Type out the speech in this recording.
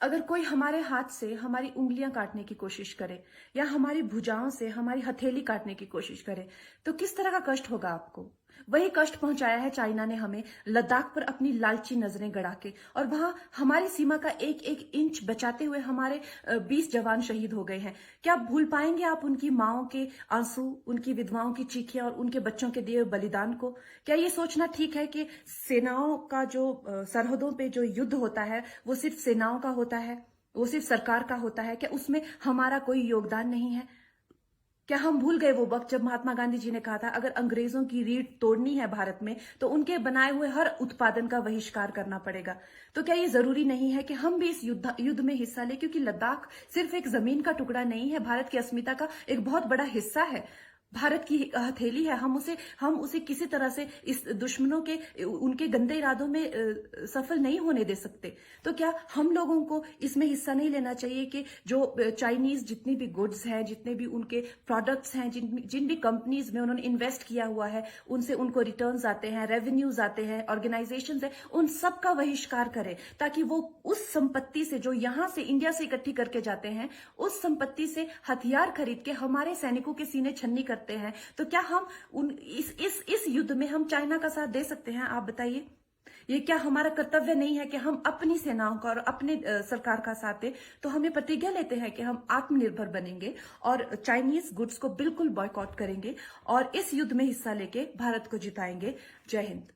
अगर कोई हमारे हाथ से हमारी उंगलियां काटने की कोशिश करे या हमारी भुजाओं से हमारी हथेली काटने की कोशिश करे तो किस तरह का कष्ट होगा आपको। वही कष्ट पहुंचाया है चाइना ने हमें लद्दाख पर अपनी लालची नजरें गड़ा के, और वहां हमारी सीमा का एक एक इंच बचाते हुए हमारे 20 जवान शहीद हो गए हैं। क्या भूल पाएंगे आप उनकी माओं के आंसू, उनकी विधवाओं की चीखें और उनके बच्चों के दिए बलिदान को? क्या ये सोचना ठीक है कि सेनाओं का जो सरहदों पे जो युद्ध होता है वो सिर्फ सेनाओं का होता है, वो सिर्फ सरकार का होता है? क्या उसमें हमारा कोई योगदान नहीं है? क्या हम भूल गए वो वक्त जब महात्मा गांधी जी ने कहा था अगर अंग्रेजों की रीढ़ तोड़नी है भारत में तो उनके बनाए हुए हर उत्पादन का बहिष्कार करना पड़ेगा? तो क्या ये जरूरी नहीं है कि हम भी इस युद्ध में हिस्सा लें, क्योंकि लद्दाख सिर्फ एक जमीन का टुकड़ा नहीं है, भारत की अस्मिता का एक बहुत बड़ा हिस्सा है, भारत की हथेली है। हम उसे किसी तरह से इस दुश्मनों के उनके गंदे इरादों में सफल नहीं होने दे सकते। तो क्या हम लोगों को इसमें हिस्सा नहीं लेना चाहिए कि जो चाइनीज जितनी भी गुड्स हैं, जितने भी उनके प्रोडक्ट्स हैं, जिन भी कंपनीज में उन्होंने इन्वेस्ट किया हुआ है, उनसे उनको रिटर्न्स आते हैं, रेवेन्यूज आते हैं, ऑर्गेनाइजेशंस है, उन सब का बहिष्कार करें ताकि वो उस संपत्ति से जो यहां से इंडिया से इकट्ठी करके जाते हैं, उस संपत्ति से हथियार खरीद के हमारे सैनिकों के सीने छन्नी करते हैं। तो क्या हम इस युद्ध में हम चाइना का साथ दे सकते हैं? आप बताइए। ये क्या हमारा कर्तव्य नहीं है कि हम अपनी सेनाओं का और अपने सरकार का साथ दें? तो हमें प्रतिज्ञा लेते हैं कि हम आत्मनिर्भर बनेंगे और चाइनीज गुड्स को बिल्कुल बॉयकॉट करेंगे और इस युद्ध में हिस्सा लेके भारत को जिताएंगे। जय हिंद।